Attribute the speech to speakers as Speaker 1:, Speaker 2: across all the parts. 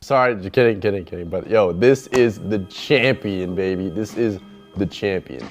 Speaker 1: Sorry, just kidding. But yo, this is the champion, baby. This is the champion.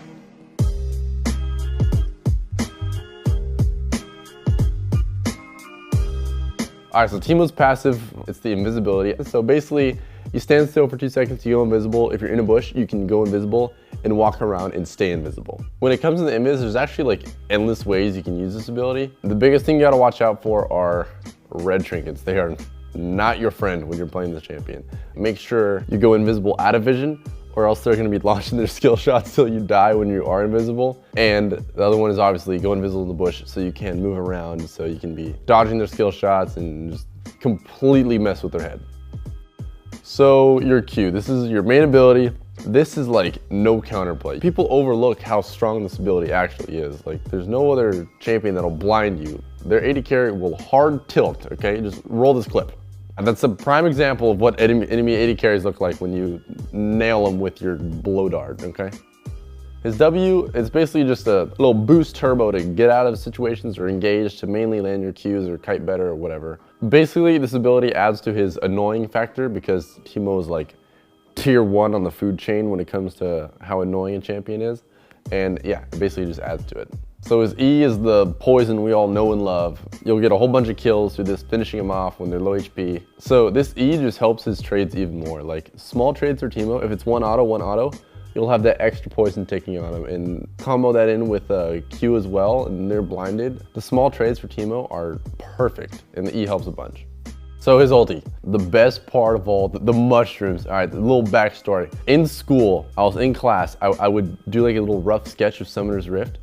Speaker 1: All right, so TEEMO's passive, it's the invisibility. So basically, you stand still for 2 seconds, you go invisible. If you're in a bush, you can go invisible and walk around and stay invisible. When it comes to the invis, there's actually like endless ways you can use this ability. The biggest thing you gotta watch out for are red trinkets. They are not your friend when you're playing this champion. Make sure you go invisible out of vision, or else they're gonna be launching their skill shots till you die when you are invisible. And the other one is obviously go invisible in the bush so you can move around, so you can be dodging their skill shots and just completely mess with their head. So your Q, this is your main ability. This is like no counterplay. People overlook how strong this ability actually is. Like there's no other champion that'll blind you. Their AD carry will hard tilt, okay? Just roll this clip. And that's a prime example of what enemy AD carries look like when you nail them with your blow dart, okay? His W is basically just a little boost turbo to get out of situations or engage to mainly land your Qs or kite better or whatever. Basically, this ability adds to his annoying factor because TEEMO is like tier 1 on the food chain when it comes to how annoying a champion is. And yeah, it basically just adds to it. So his E is the poison we all know and love. You'll get a whole bunch of kills through this, finishing them off when they're low HP. So this E just helps his trades even more. Like small trades for TEEMO, if it's one auto, you'll have that extra poison taking on him, and combo that in with Q as well, and they're blinded. The small trades for TEEMO are perfect, and the E helps a bunch. So his ulti, the best part of all, the mushrooms. All right, the little backstory. In school, I was in class, I would do like a little rough sketch of Summoner's Rift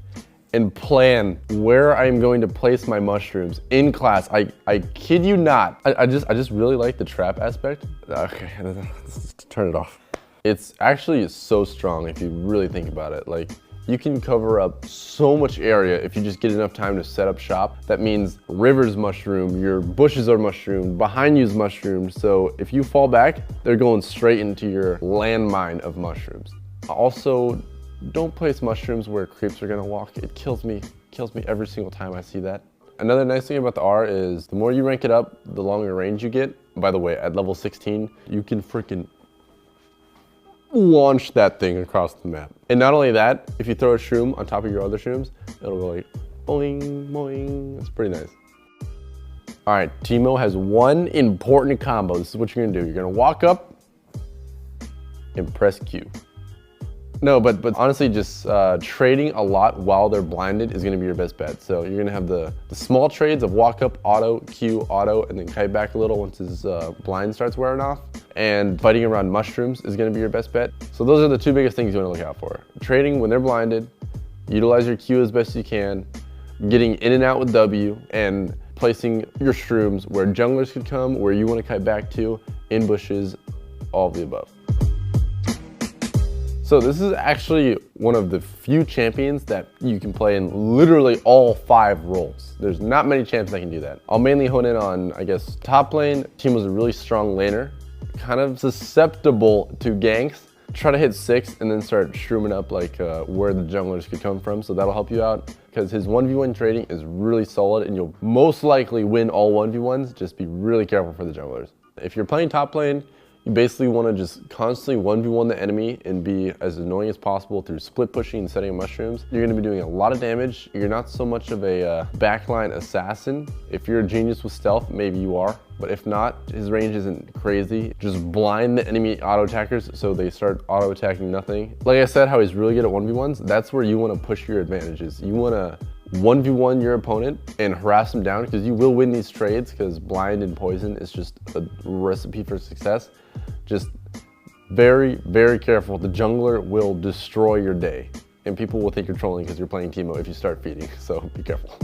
Speaker 1: and plan where I'm going to place my mushrooms in class. I kid you not. I just really like the trap aspect. Okay, let's turn it off. It's actually so strong if you really think about it. Like, you can cover up so much area if you just get enough time to set up shop. That means river's mushroom, your bushes are mushroomed, behind you's mushroomed. So if you fall back, they're going straight into your landmine of mushrooms. Also, don't place mushrooms where creeps are gonna walk. It kills me every single time I see that. Another nice thing about the R is the more you rank it up, the longer range you get. By the way, at level 16, you can freaking launch that thing across the map. And not only that, if you throw a shroom on top of your other shrooms, it'll go like boing, boing. It's pretty nice. All right, TEEMO has one important combo. This is what you're gonna do. You're gonna walk up and press Q. No, but honestly, just trading a lot while they're blinded is gonna be your best bet. So you're gonna have the small trades of walk up, auto, Q, auto, and then kite back a little once his blind starts wearing off. And fighting around mushrooms is gonna be your best bet. So those are the two biggest things you wanna look out for. Trading when they're blinded, utilize your Q as best you can, getting in and out with W, and placing your shrooms where junglers could come, where you wanna kite back to, in bushes, all of the above. So this is actually one of the few champions that you can play in literally all 5 roles. There's not many champions that can do that. I'll mainly hone in on, I guess, top lane. TEEMO's a really strong laner, kind of susceptible to ganks. Try to hit 6 and then start shrooming up like where the junglers could come from, so that'll help you out. Because his 1v1 trading is really solid and you'll most likely win all 1v1s, just be really careful for the junglers. If you're playing top lane, you basically want to just constantly 1v1 the enemy and be as annoying as possible through split pushing and setting up mushrooms. You're going to be doing a lot of damage. You're not so much of a backline assassin. If you're a genius with stealth, maybe you are. But if not, his range isn't crazy. Just blind the enemy auto attackers so they start auto attacking nothing. Like I said, how he's really good at 1v1s, that's where you want to push your advantages. You want to 1v1 your opponent and harass them down, because you will win these trades, because blind and poison is just a recipe for success. Just very, very careful. The jungler will destroy your day, and people will think you're trolling because you're playing TEEMO if you start feeding, so be careful.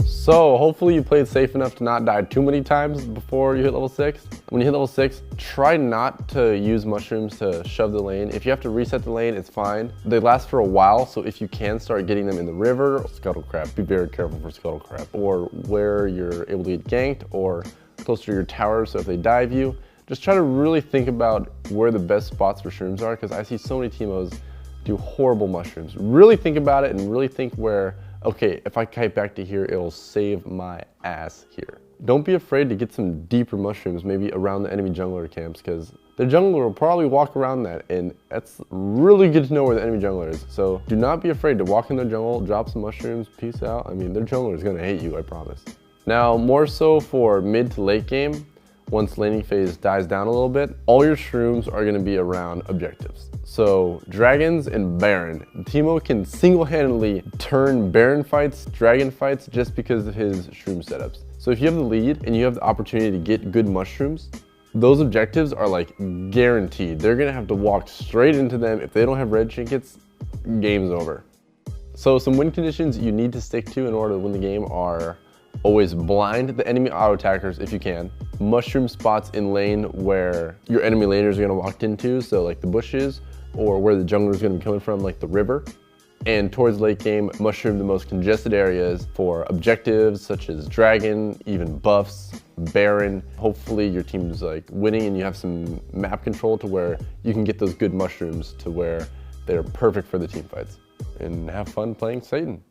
Speaker 1: So hopefully you played safe enough to not die too many times before you hit level 6. When you hit level 6, try not to use mushrooms to shove the lane. If you have to reset the lane, it's fine. They last for a while, so if you can start getting them in the river, scuttle crab, be very careful for scuttle crab, or where you're able to get ganked, or closer to your tower, so if they dive you, just try to really think about where the best spots for shrooms are, because I see so many TEEMOs do horrible mushrooms. Really think about it and really think where, okay, if I kite back to here, it'll save my ass here. don't be afraid to get some deeper mushrooms, maybe around the enemy jungler camps, because the jungler will probably walk around that, and that's really good to know where the enemy jungler is. So do not be afraid to walk in their jungle, drop some mushrooms, peace out. I mean, their jungler is gonna hate you, I promise. Now, more so for mid to late game, once laning phase dies down a little bit, all your shrooms are gonna be around objectives. So dragons and Baron. TEEMO can single-handedly turn Baron fights, dragon fights, just because of his shroom setups. So if you have the lead and you have the opportunity to get good mushrooms, those objectives are like guaranteed. They're gonna have to walk straight into them. If they don't have red trinkets, game's over. So some win conditions you need to stick to in order to win the game are always blind the enemy auto attackers if you can. Mushroom spots in lane where your enemy laners are gonna walk into, so like the bushes, or where the jungler is gonna be coming from, like the river. And towards late game, mushroom the most congested areas for objectives such as dragon, even buffs, Baron. Hopefully your team's like winning and you have some map control to where you can get those good mushrooms to where they're perfect for the team fights. And have fun playing Satan.